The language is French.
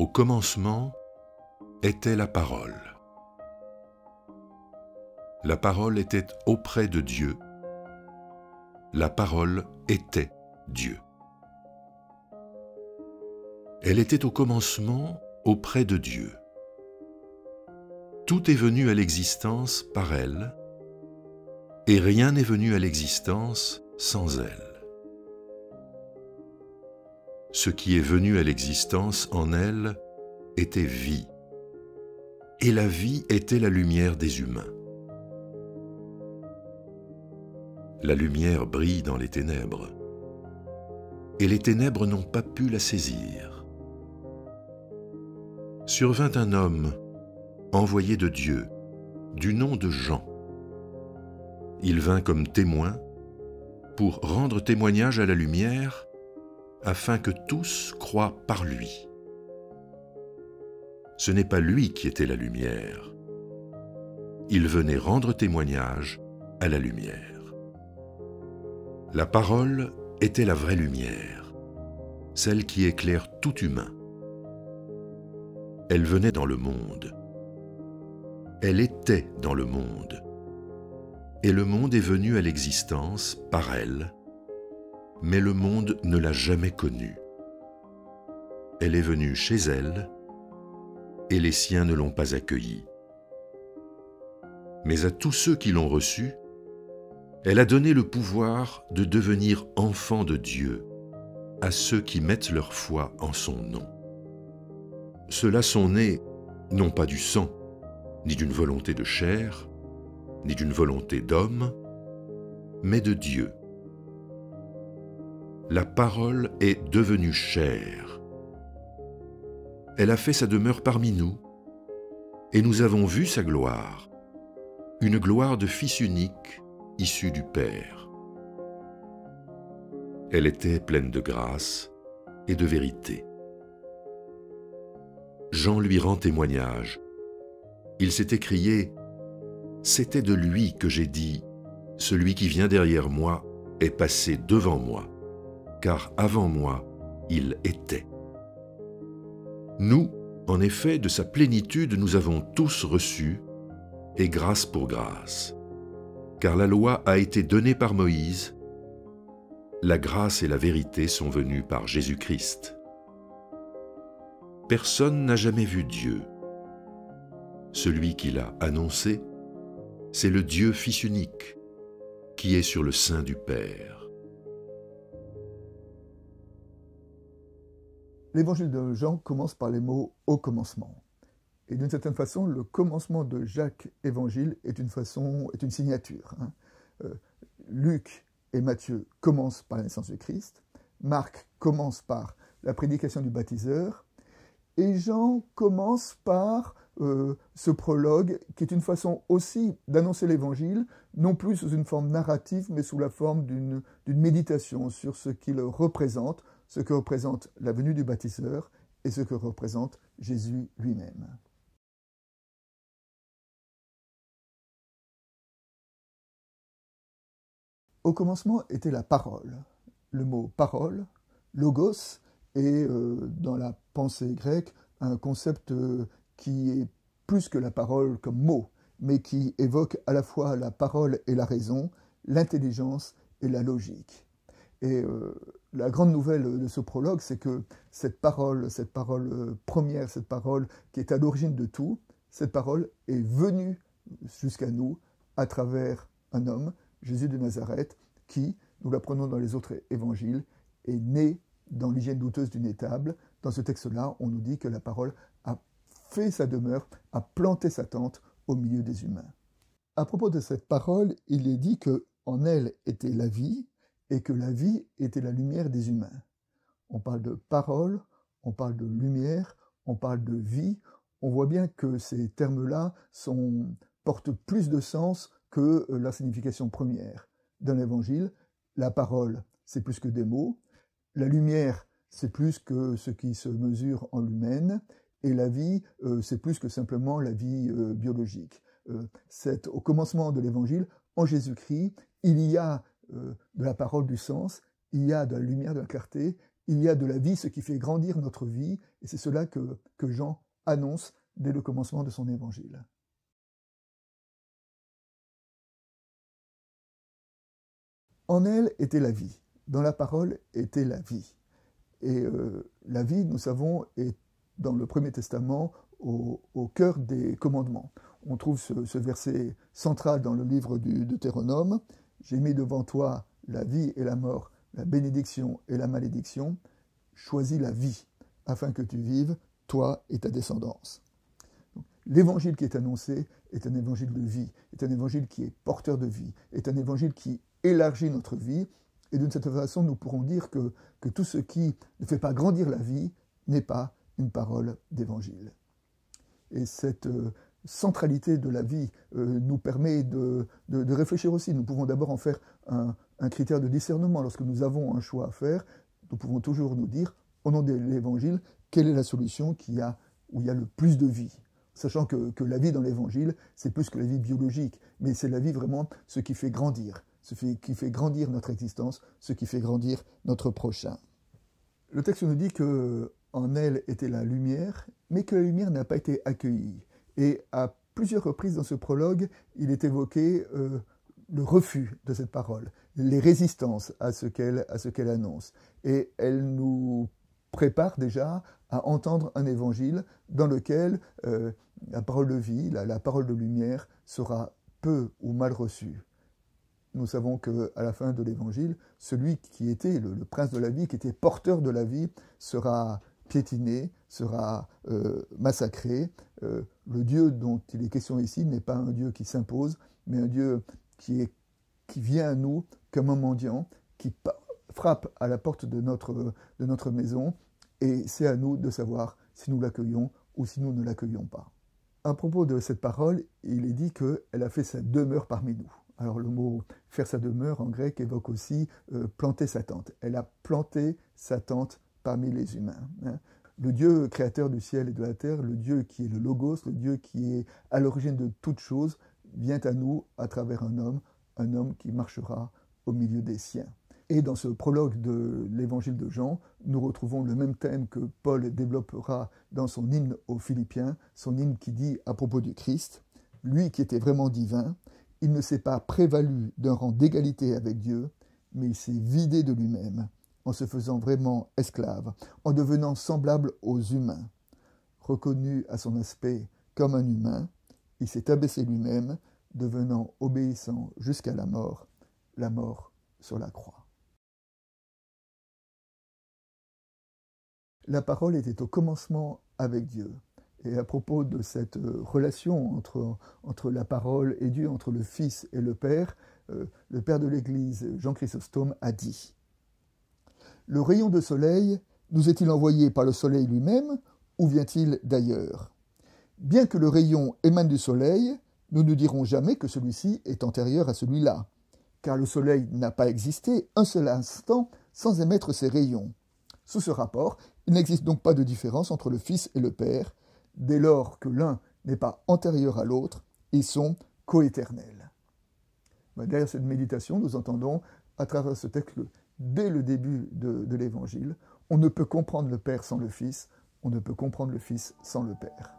Au commencement était la parole. La parole était auprès de Dieu. La parole était Dieu. Elle était au commencement auprès de Dieu. Tout est venu à l'existence par elle, et rien n'est venu à l'existence sans elle. Ce qui est venu à l'existence en elle était vie, et la vie était la lumière des humains. La lumière brille dans les ténèbres, et les ténèbres n'ont pas pu la saisir. Survint un homme, envoyé de Dieu, du nom de Jean. Il vint comme témoin pour rendre témoignage à la lumière, afin que tous croient par lui. Ce n'est pas lui qui était la lumière. Il venait rendre témoignage à la lumière. La parole était la vraie lumière, celle qui éclaire tout humain. Elle venait dans le monde. Elle était dans le monde. Et le monde est venu à l'existence par elle, mais le monde ne l'a jamais connue. Elle est venue chez elle, et les siens ne l'ont pas accueillie. Mais à tous ceux qui l'ont reçue, elle a donné le pouvoir de devenir enfants de Dieu, à ceux qui mettent leur foi en son nom. Ceux-là sont nés, non pas du sang, ni d'une volonté de chair, ni d'une volonté d'homme, mais de Dieu. La parole est devenue chair. Elle a fait sa demeure parmi nous, et nous avons vu sa gloire, une gloire de Fils unique, issu du Père. Elle était pleine de grâce et de vérité. Jean lui rend témoignage. Il s'est écrié « C'était de lui que j'ai dit, celui qui vient derrière moi est passé devant moi, car avant moi, il était. » Nous, en effet, de sa plénitude, nous avons tous reçu, et grâce pour grâce. Car la loi a été donnée par Moïse, la grâce et la vérité sont venues par Jésus-Christ. Personne n'a jamais vu Dieu. Celui qui l'a annoncé, c'est le Dieu Fils unique, qui est sur le sein du Père. L'évangile de Jean commence par les mots « au commencement ». Et d'une certaine façon, le commencement de Jacques Évangile est une signature. Luc et Matthieu commencent par la naissance du Christ, Marc commence par la prédication du baptiseur, et Jean commence par ce prologue qui est une façon aussi d'annoncer l'évangile, non plus sous une forme narrative, mais sous la forme d'une méditation sur ce qu'il représente, ce que représente la venue du baptiseur et ce que représente Jésus lui-même. Au commencement était la parole. Le mot parole, logos, est dans la pensée grecque un concept qui est plus que la parole comme mot, mais qui évoque à la fois la parole et la raison, l'intelligence et la logique. Et la grande nouvelle de ce prologue, c'est que cette parole première, cette parole qui est à l'origine de tout, cette parole est venue jusqu'à nous à travers un homme, Jésus de Nazareth, qui, nous l'apprenons dans les autres évangiles, est né dans l'hygiène douteuse d'une étable. Dans ce texte-là, on nous dit que la parole a fait sa demeure, a planté sa tente au milieu des humains. À propos de cette parole, il est dit qu'en elle était la vie, et que la vie était la lumière des humains. On parle de parole, on parle de lumière, on parle de vie. On voit bien que ces termes-là portent plus de sens que la signification première. Dans l'Évangile, la parole, c'est plus que des mots. La lumière, c'est plus que ce qui se mesure en l'humaine. Et la vie, c'est plus que simplement la vie biologique. Au commencement de l'Évangile, en Jésus-Christ, il y a de la parole du sens, il y a de la lumière, de la clarté, il y a de la vie, ce qui fait grandir notre vie, et c'est cela que Jean annonce dès le commencement de son évangile. En elle était la vie, dans la parole était la vie. Et la vie, nous savons, est dans le Premier Testament au cœur des commandements. On trouve ce verset central dans le livre du Deutéronome. « J'ai mis devant toi la vie et la mort, la bénédiction et la malédiction. Choisis la vie, afin que tu vives, toi et ta descendance. » L'évangile qui est annoncé est un évangile de vie, est un évangile qui est porteur de vie, est un évangile qui élargit notre vie. Et d'une certaine façon, nous pourrons dire que tout ce qui ne fait pas grandir la vie n'est pas une parole d'évangile. Et cette centralité de la vie nous permet de réfléchir aussi. Nous pouvons d'abord en faire un critère de discernement. Lorsque nous avons un choix à faire, nous pouvons toujours nous dire, au nom de l'évangile, quelle est la solution où il y a le plus de vie. Sachant que la vie dans l'évangile, c'est plus que la vie biologique, mais c'est la vie vraiment ce qui fait grandir, qui fait grandir notre existence, ce qui fait grandir notre prochain. Le texte nous dit qu'en elle était la lumière, mais que la lumière n'a pas été accueillie. Et à plusieurs reprises dans ce prologue, il est évoqué le refus de cette parole, les résistances à ce qu'elle annonce. Et elle nous prépare déjà à entendre un évangile dans lequel la parole de vie, la parole de lumière sera peu ou mal reçue. Nous savons qu'à la fin de l'évangile, celui qui était le prince de la vie, qui était porteur de la vie, sera piétiné, sera massacré. Le Dieu dont il est question ici n'est pas un Dieu qui s'impose, mais un Dieu qui vient à nous comme un mendiant, qui frappe à la porte de notre maison, et c'est à nous de savoir si nous l'accueillons ou si nous ne l'accueillons pas. À propos de cette parole, il est dit qu'elle a fait sa demeure parmi nous. Alors le mot « faire sa demeure » en grec évoque aussi planter sa tente. Elle a planté sa tente parmi les humains. Le Dieu créateur du ciel et de la terre, le Dieu qui est le Logos, le Dieu qui est à l'origine de toutes choses, vient à nous à travers un homme qui marchera au milieu des siens. Et dans ce prologue de l'évangile de Jean, nous retrouvons le même thème que Paul développera dans son hymne aux Philippiens, son hymne qui dit à propos du Christ, « Lui qui était vraiment divin, il ne s'est pas prévalu d'un rang d'égalité avec Dieu, mais il s'est vidé de lui-même, en se faisant vraiment esclave, en devenant semblable aux humains. Reconnu à son aspect comme un humain, il s'est abaissé lui-même, devenant obéissant jusqu'à la mort sur la croix. » La parole était au commencement avec Dieu. Et à propos de cette relation entre la parole et Dieu, entre le Fils et le Père de l'Église, Jean Chrysostome, a dit « Le rayon de soleil nous est-il envoyé par le soleil lui-même ou vient-il d'ailleurs ? Bien que le rayon émane du soleil, nous ne dirons jamais que celui-ci est antérieur à celui-là, car le soleil n'a pas existé un seul instant sans émettre ses rayons. Sous ce rapport, il n'existe donc pas de différence entre le Fils et le Père, dès lors que l'un n'est pas antérieur à l'autre, ils sont coéternels. » Derrière cette méditation, nous entendons, à travers ce texte, que dès le début de l'Évangile, on ne peut comprendre le Père sans le Fils, on ne peut comprendre le Fils sans le Père.